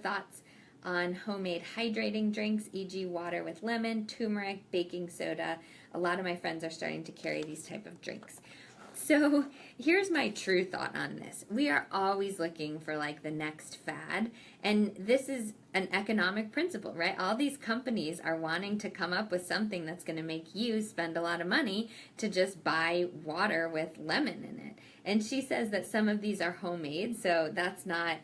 Thoughts on homemade hydrating drinks, e.g. water with lemon, turmeric, baking soda. A lot of my friends are starting to carry these type of drinks. So here's my true thought on this. We are always looking for like the next fad, and this is an economic principle, right? All these companies are wanting to come up with something that's going to make you spend a lot of money to just buy water with lemon in it. And she says that some of these are homemade, so that's not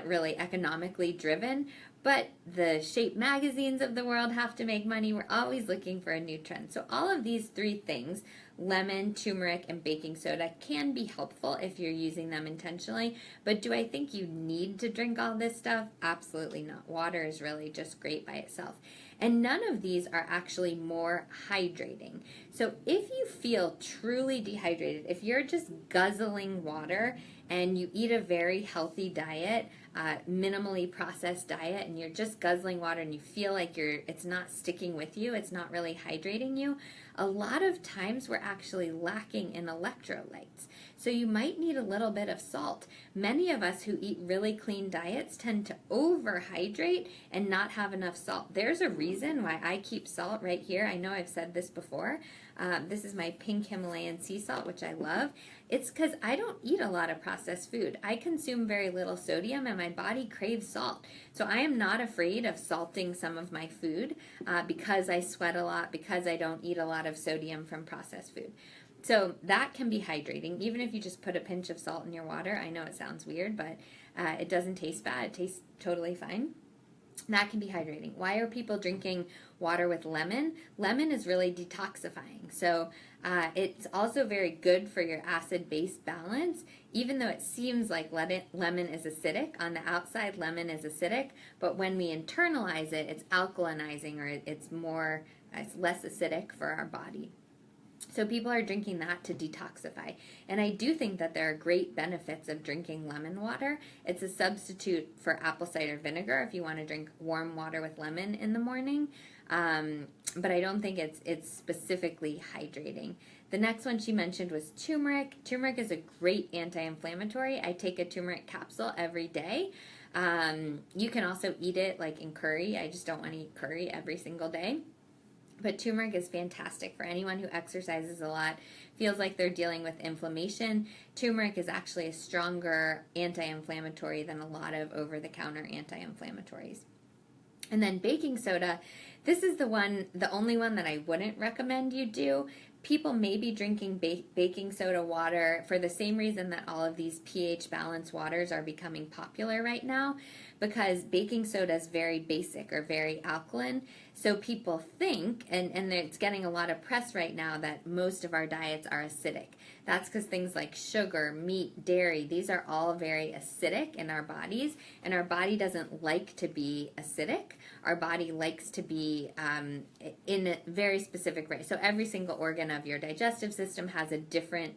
really economically driven, but the Shape magazines of the world have to make money. We're always looking for a new trend. So all of these three things, lemon, turmeric, and baking soda, can be helpful if you're using them intentionally. But do I think you need to drink all this stuff? Absolutely not. Water is really just great by itself. And none of these are actually more hydrating. So if you feel truly dehydrated, if you're just guzzling water and you eat a very healthy diet, minimally processed diet, and you're just guzzling water and you feel like it's not sticking with you, it's not really hydrating you, a lot of times we're actually lacking in electrolytes. So you might need a little bit of salt. Many of us who eat really clean diets tend to overhydrate and not have enough salt. There's a reason why I keep salt right here. I know I've said this before. This is my pink Himalayan sea salt, which I love. It's because I don't eat a lot of processed food. I consume very little sodium and my body craves salt. So I am not afraid of salting some of my food because I sweat a lot, because I don't eat a lot of sodium from processed food. So that can be hydrating, even if you just put a pinch of salt in your water. I know it sounds weird, but it doesn't taste bad. It tastes totally fine. That can be hydrating. Why are people drinking water with lemon? Lemon is really detoxifying. So it's also very good for your acid-base balance, even though it seems like lemon is acidic. On the outside, lemon is acidic, but when we internalize it, it's alkalinizing, or it's less acidic for our body. So people are drinking that to detoxify. And I do think that there are great benefits of drinking lemon water. It's a substitute for apple cider vinegar if you want to drink warm water with lemon in the morning. But I don't think it's specifically hydrating. The next one she mentioned was turmeric. Turmeric is a great anti-inflammatory. I take a turmeric capsule every day. You can also eat it like in curry. I just don't want to eat curry every single day. But turmeric is fantastic for anyone who exercises a lot, feels like they're dealing with inflammation. Turmeric is actually a stronger anti-inflammatory than a lot of over-the-counter anti-inflammatories. And then baking soda, this is the only one that I wouldn't recommend you do. People may be drinking baking soda water for the same reason that all of these pH balanced waters are becoming popular right now, because baking soda is very basic or very alkaline. So people think, and it's getting a lot of press right now, that most of our diets are acidic. That's because things like sugar, meat, dairy, these are all very acidic in our bodies, and our body doesn't like to be acidic. Our body likes to be in a very specific way. So every single organ of your digestive system has a different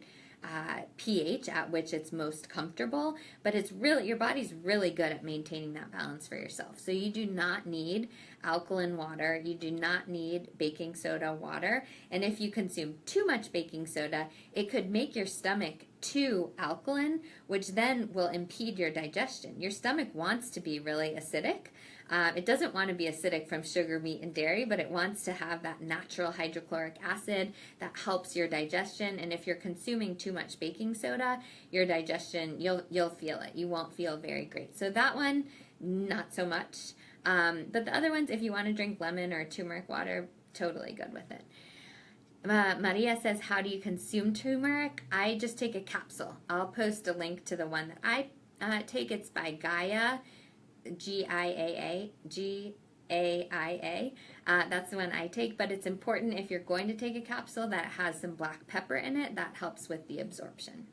pH at which it's most comfortable, but your body's really good at maintaining that balance for yourself. So you do not need alkaline water, you do not need baking soda water, and if you consume too much baking soda, it could make your stomach too alkaline, which then will impede your digestion. Your stomach wants to be really acidic. It doesn't want to be acidic from sugar, meat, and dairy, but it wants to have that natural hydrochloric acid that helps your digestion. And if you're consuming too much baking soda, your digestion, you'll feel it. You won't feel very great. So that one, not so much. But the other ones, if you want to drink lemon or turmeric water, totally good with it. Maria says, how do you consume turmeric? I just take a capsule. I'll post a link to the one that I take. It's by Gaia, G-I-A-A. That's the one I take, but it's important if you're going to take a capsule that it has some black pepper in it. That helps with the absorption.